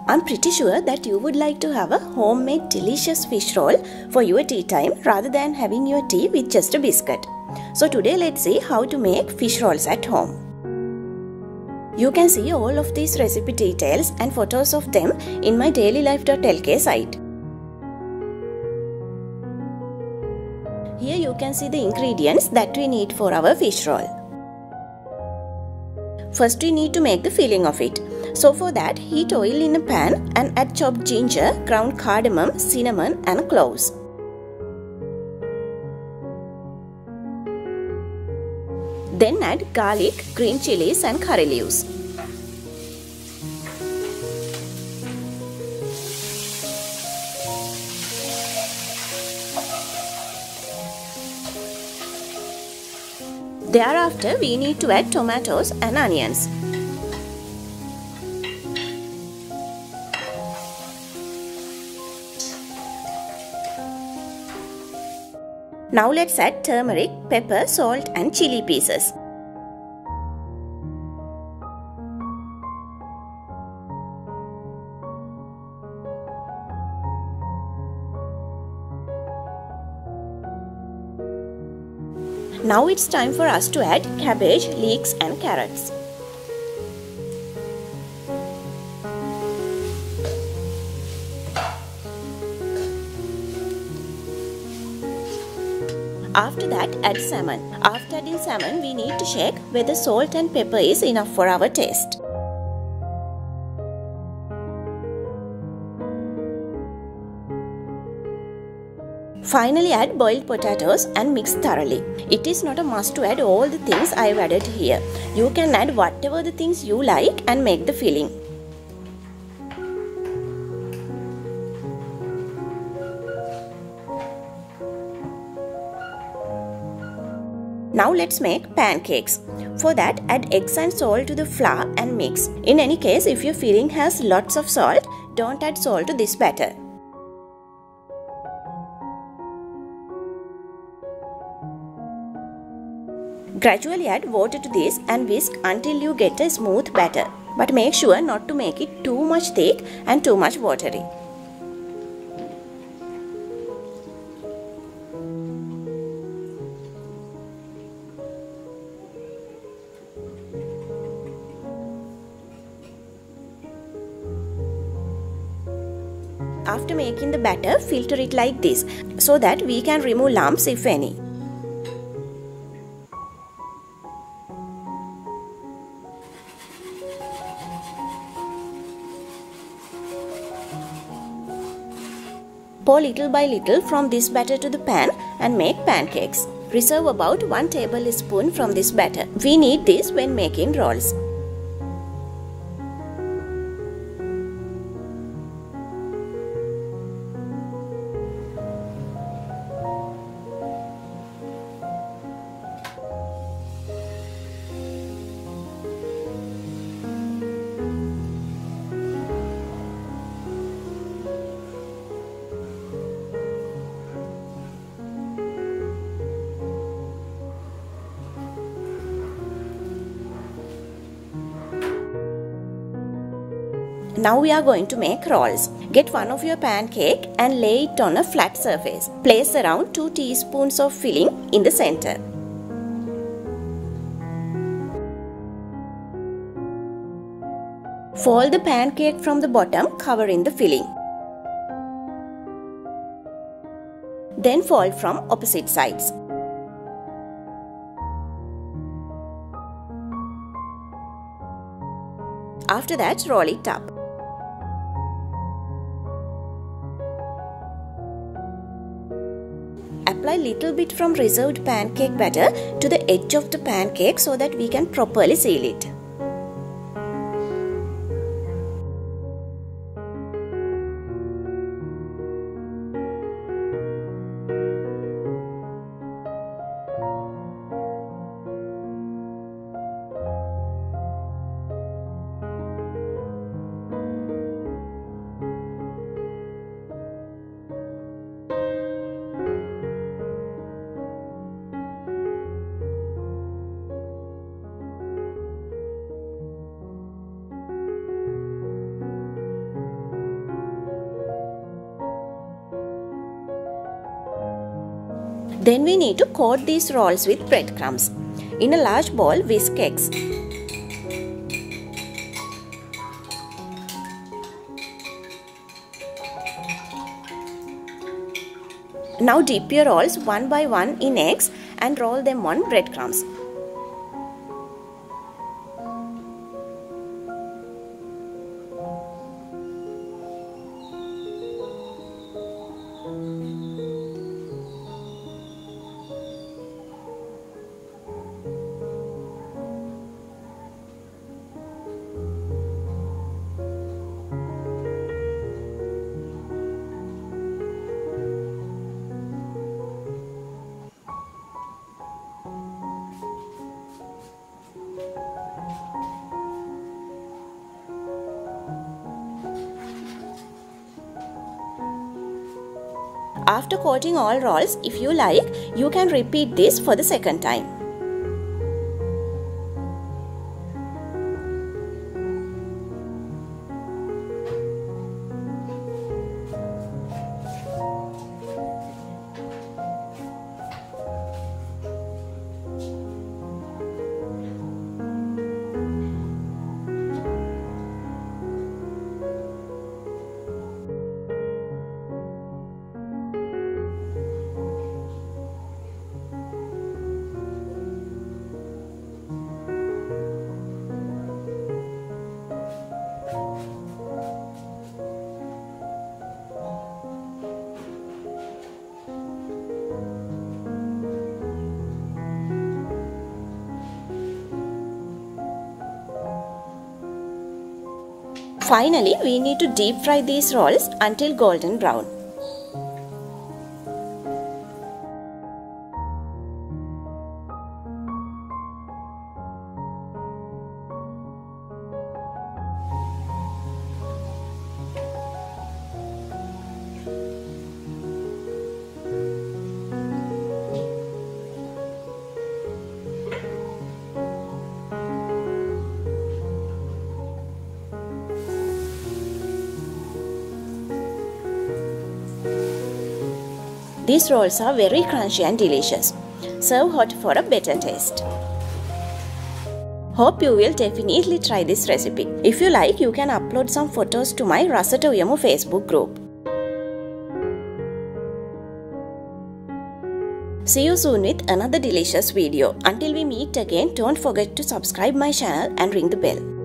I'm pretty sure that you would like to have a homemade delicious fish roll for your tea time rather than having your tea with just a biscuit. So today let's see how to make fish rolls at home. You can see all of these recipe details and photos of them in my dailylife.lk site. Here you can see the ingredients that we need for our fish roll. First we need to make the filling of it. So for that, heat oil in a pan and add chopped ginger, ground cardamom, cinnamon and cloves. Then add garlic, green chilies and curry leaves. Thereafter, we need to add tomatoes and onions. Now let's add turmeric, pepper, salt and chili pieces. Now it's time for us to add cabbage, leeks and carrots. After that, add salmon. After adding salmon, we need to check whether salt and pepper is enough for our taste. Finally, add boiled potatoes and mix thoroughly. It is not a must to add all the things I have added here. You can add whatever the things you like and make the filling. Now let's make pancakes. For that, add eggs and salt to the flour and mix. In any case, if your filling has lots of salt, don't add salt to this batter. Gradually add water to this and whisk until you get a smooth batter. But make sure not to make it too much thick and too much watery. After making the batter, filter it like this so that we can remove lumps if any. Pour little by little from this batter to the pan and make pancakes. Reserve about 1 tablespoon from this batter. We need this when making rolls. Now we are going to make rolls. Get one of your pancake and lay it on a flat surface. Place around 2 teaspoons of filling in the center. Fold the pancake from the bottom, covering the filling. Then fold from opposite sides. After that, roll it up. Apply little bit from reserved pancake batter to the edge of the pancake so that we can properly seal it. Then we need to coat these rolls with breadcrumbs. In a large bowl, whisk eggs. Now dip your rolls one by one in eggs and roll them on breadcrumbs. After coating all rolls, if you like, you can repeat this for the second time. Finally, we need to deep fry these rolls until golden brown. These rolls are very crunchy and delicious. Serve hot for a better taste. Hope you will definitely try this recipe. If you like, you can upload some photos to my Rasata Uyamu Facebook group. See you soon with another delicious video. Until we meet again, don't forget to subscribe my channel and ring the bell.